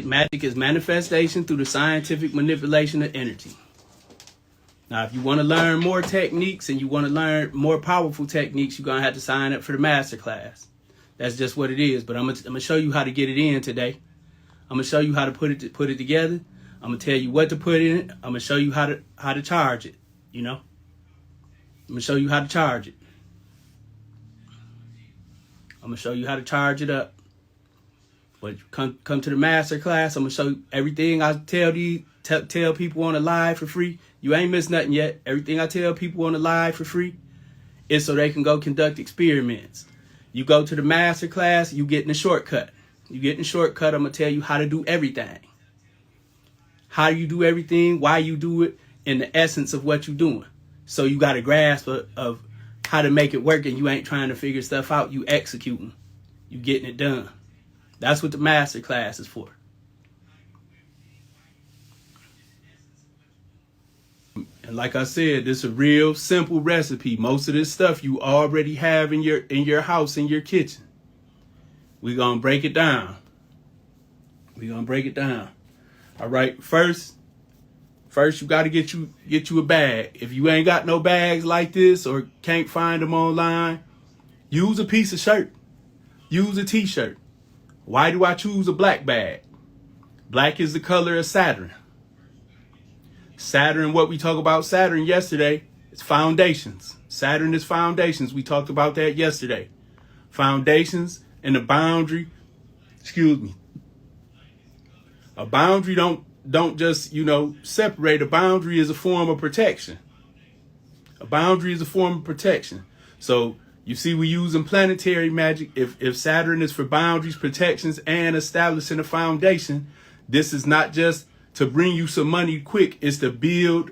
Magic is manifestation through the scientific manipulation of energy. Now, if you want to learn more techniques and you want to learn more powerful techniques, you're going to have to sign up for the masterclass. That's just what it is. But I'm gonna show you how to get it in today. I'm going to show you how to put it together. I'm going to tell you what to put in it. I'm going to show you how to charge it, you know. I'm going to show you how to charge it. I'm going to show you how to charge it up. But come to the master class. I'm going to show you everything I tell people on the live for free. You ain't missed nothing yet. Everything I tell people on the live for free is so they can go conduct experiments. You go to the master class, you get in a shortcut. You get in the shortcut, I'm going to tell you how to do everything. How you do everything, why you do it, and the essence of what you're doing. So you got a grasp of how to make it work, and you ain't trying to figure stuff out. You executing. You getting it done. That's what the master class is for. And like I said, this is a real simple recipe. Most of this stuff you already have in your house, in your kitchen. We're going to break it down. All right. First you got to get you a bag. If you ain't got no bags like this or can't find them online, use a piece of shirt. Use a t-shirt. Why do I choose a black bag? Black is the color of Saturn. Saturn, what we talked about Saturn yesterday, is foundations. Saturn is foundations. We talked about that yesterday. Foundations and the boundary. A boundary don't just, separate. A boundary is a form of protection. So you see, we using planetary magic. If Saturn is for boundaries, protections, and establishing a foundation, this is not just to bring you some money quick. It's to build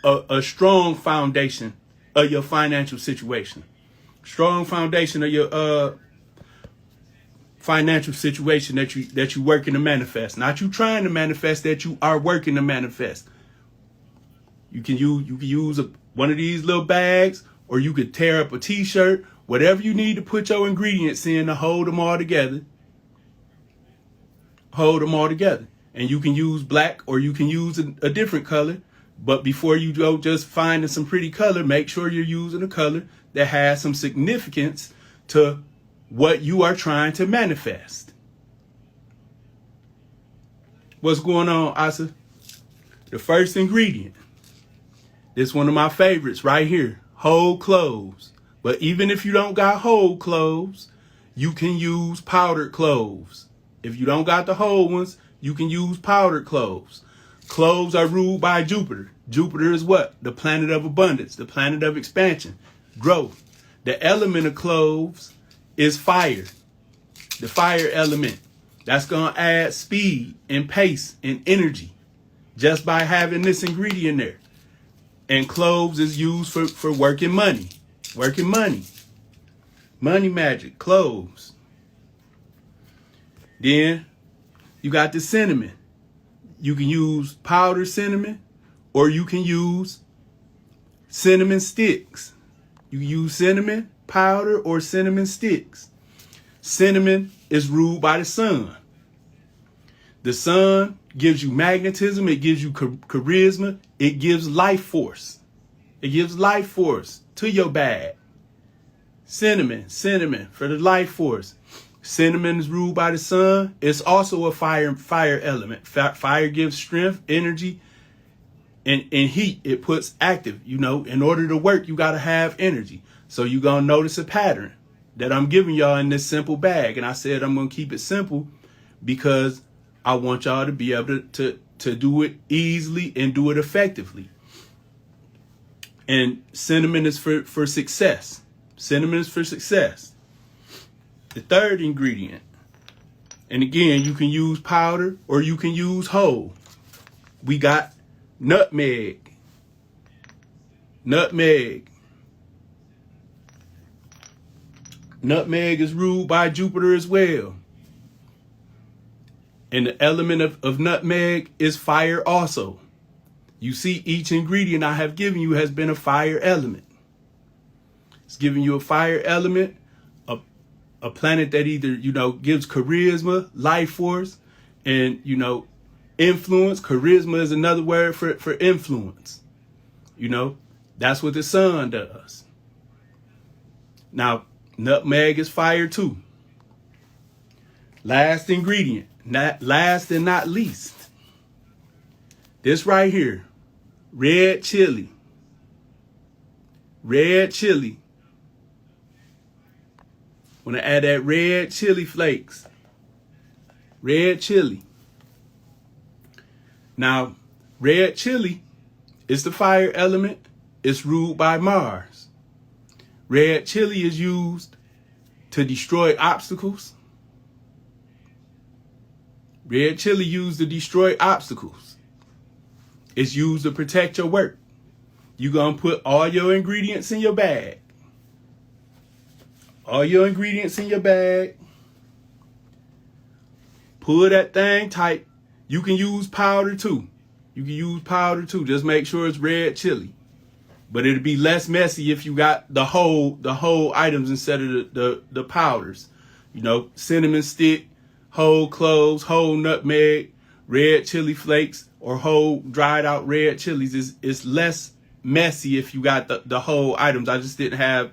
a strong foundation of your financial situation. Strong foundation of your financial situation that you working to manifest. Not you trying to manifest, that you are working to manifest. You can use one of these little bags, or you could tear up a t-shirt, whatever you need to put your ingredients in to hold them all together. And you can use black, or you can use a different color. But before you go just finding some pretty color, make sure you're using a color that has some significance to what you are trying to manifest. What's going on, Asa? The first ingredient. This one of my favorites right here. Whole cloves. But even if you don't got whole cloves, you can use powdered cloves. If you don't got the whole ones, you can use powdered cloves. Cloves are ruled by Jupiter. Jupiter is what? The planet of abundance, the planet of expansion, growth. The element of cloves is fire. The fire element. That's going to add speed and pace and energy just by having this ingredient there. And cloves is used for working money. Money magic, cloves. Then you got the cinnamon. You can use powdered cinnamon, or you can use cinnamon sticks. You can use cinnamon powder or cinnamon sticks. Cinnamon is ruled by the sun. The sun gives you magnetism. It gives you charisma. It gives life force. It gives life force to your bag. Cinnamon for the life force. Cinnamon is ruled by the sun. It's also a fire element. Fire gives strength, energy, and heat. It puts active. In order to work, you got to have energy. So you're going to notice a pattern that I'm giving y'all in this simple bag. And I said I'm going to keep it simple because I want y'all to be able to do it easily and do it effectively. And cinnamon is for success. Cinnamon is for success. The third ingredient, and again, you can use powder or you can use whole. We got nutmeg. Nutmeg is ruled by Jupiter as well. And the element of nutmeg is fire also. You see, each ingredient I have given you has been a fire element. It's giving you a fire element, a planet that either, gives charisma, life force, And, you know, influence, charisma is another word for influence. You know, that's what the sun does. Now, nutmeg is fire too. Last ingredient, not last and not least. This right here, red chili. Red chili. Want to add that red chili flakes. Red chili. Now, red chili is the fire element. It's ruled by Mars. Red chili is used to destroy obstacles. Red chili used to destroy obstacles. It's used to protect your work. You're going to put all your ingredients in your bag. All your ingredients in your bag. Pull that thing tight. You can use powder too. Just make sure it's red chili. But it'll be less messy if you got the whole items instead of the powders. You know, cinnamon stick, whole cloves, whole nutmeg, red chili flakes, or whole dried out red chilies. It's less messy if you got the whole items. I just didn't have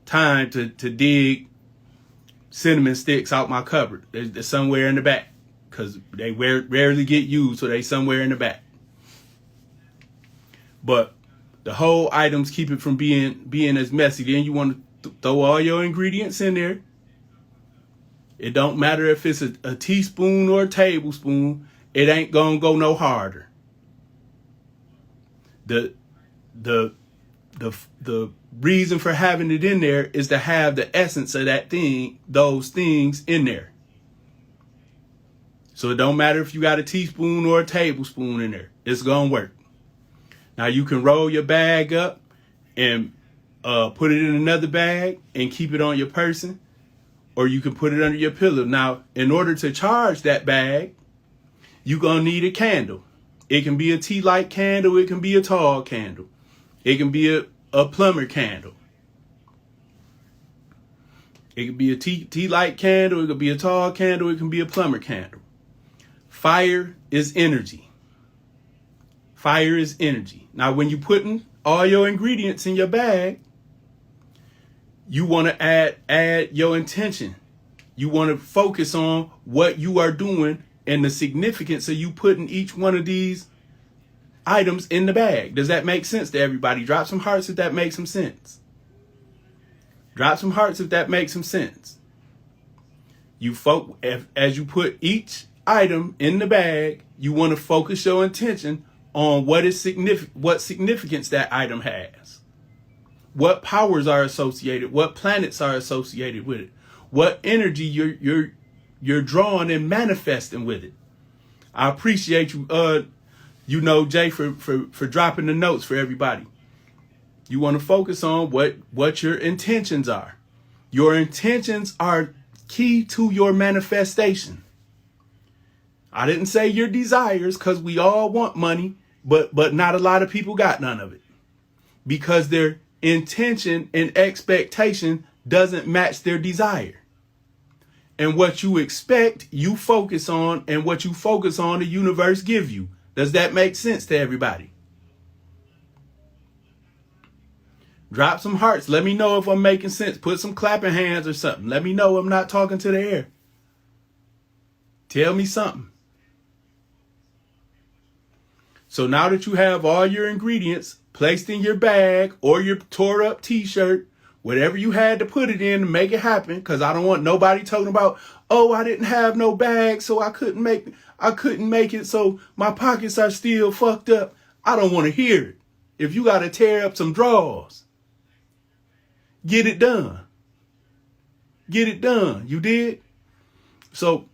time to dig cinnamon sticks out my cupboard. They're somewhere in the back because they rarely get used, so they somewhere in the back. But the whole items keep it from being as messy. Then you want to throw all your ingredients in there. It don't matter if it's a teaspoon or a tablespoon. It ain't gonna go no harder. The reason for having it in there is to have the essence of that thing, those things in there. So it don't matter if you got a teaspoon or a tablespoon in there. It's gonna work. Now you can roll your bag up and put it in another bag and keep it on your person, or you can put it under your pillow. Now, in order to charge that bag, you're gonna need a candle. It can be a tea light candle. It can be a tall candle. It can be a plumber candle. It could be a tea light candle. It could be a tall candle. It can be a plumber candle. Fire is energy. Fire is energy. Now, when you're putting all your ingredients in your bag, you want to add your intention. You want to focus on what you are doing and the significance of you putting each one of these items in the bag. Does that make sense to everybody? Drop some hearts if that makes some sense. Drop some hearts if that makes some sense. As you put each item in the bag, you want to focus your intention on what significance that item has. What powers are associated, what planets are associated with it, what energy you're drawing and manifesting with it. I appreciate you, Jay, for dropping the notes for everybody. You want to focus on what your intentions are. Your intentions are key to your manifestation. I didn't say your desires, because we all want money, but not a lot of people got none of it, because their intention and expectation doesn't match their desire. And what you expect, you focus on, and what you focus on, the universe give you. Does that make sense to everybody? Drop some hearts. Let me know if I'm making sense. Put some clapping hands or something. Let me know I'm not talking to the air. Tell me something. So now that you have all your ingredients placed in your bag or your tore up t-shirt, whatever you had to put it in to make it happen, because I don't want nobody talking about, oh, I didn't have no bag, so I couldn't make it, so my pockets are still fucked up. I don't want to hear it. If you got to tear up some drawers, get it done. Get it done. You did? So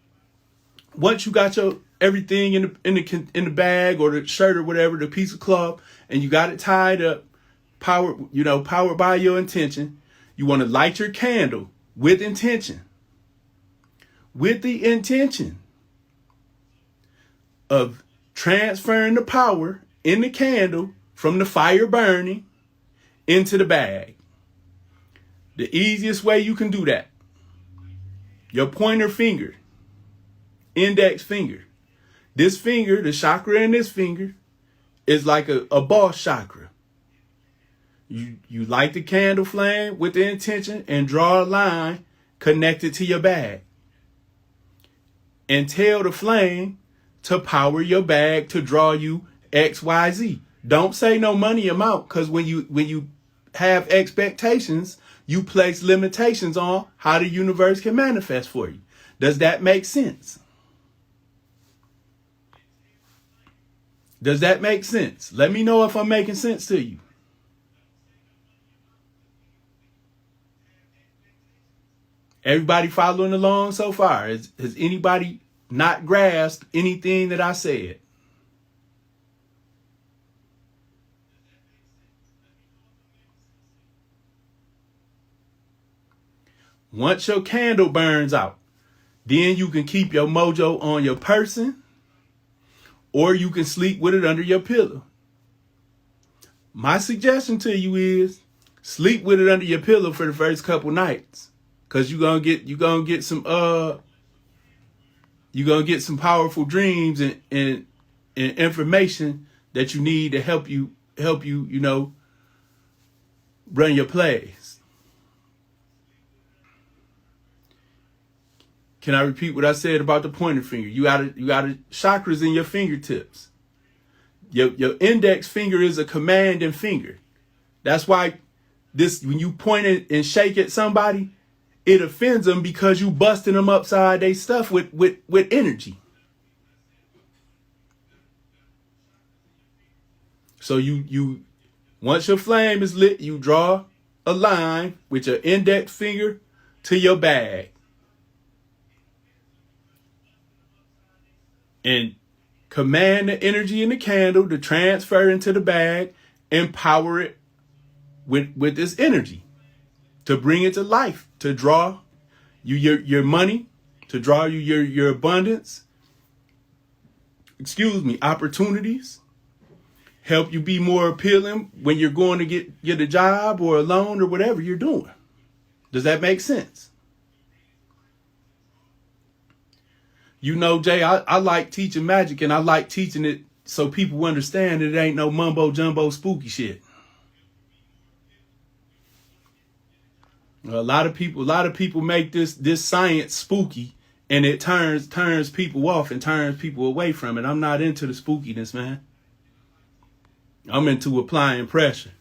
once you got your everything in the bag or the shirt or whatever, the piece of cloth, and you got it tied up, powered by your intention, you want to light your candle with intention. With the intention of transferring the power in the candle from the fire burning into the bag. The easiest way you can do that, your pointer finger, index finger, This finger, the chakra in this finger, is like a boss chakra. You light the candle flame with the intention and draw a line connected to your bag. And tell the flame to power your bag to draw you XYZ. Don't say no money amount, because when you have expectations, you place limitations on how the universe can manifest for you. Does that make sense? Does that make sense? Let me know if I'm making sense to you. Everybody following along so far? Has anybody not grasped anything that I said? Once your candle burns out, then you can keep your mojo on your person, or you can sleep with it under your pillow. My suggestion to you is sleep with it under your pillow for the first couple nights, because you're gonna get some powerful dreams and information that you need to help you run your plays. Can I repeat what I said about the pointer finger? You got chakras in your fingertips. Your index finger is a commanding finger. That's why when you point it and shake at somebody, it offends them, because you busting them upside their stuff with energy. So you once your flame is lit, you draw a line with your index finger to your bag. And command the energy in the candle to transfer into the bag and power it with this energy to bring it to life, to draw you your money, to draw you your abundance, opportunities, help you be more appealing when you're going to get a job or a loan or whatever you're doing. Does that make sense? You know, Jay, I like teaching magic, and I like teaching it so people understand it ain't no mumbo jumbo spooky shit. A lot of people make this science spooky, and it turns people off and turns people away from it. I'm not into the spookiness, man. I'm into applying pressure.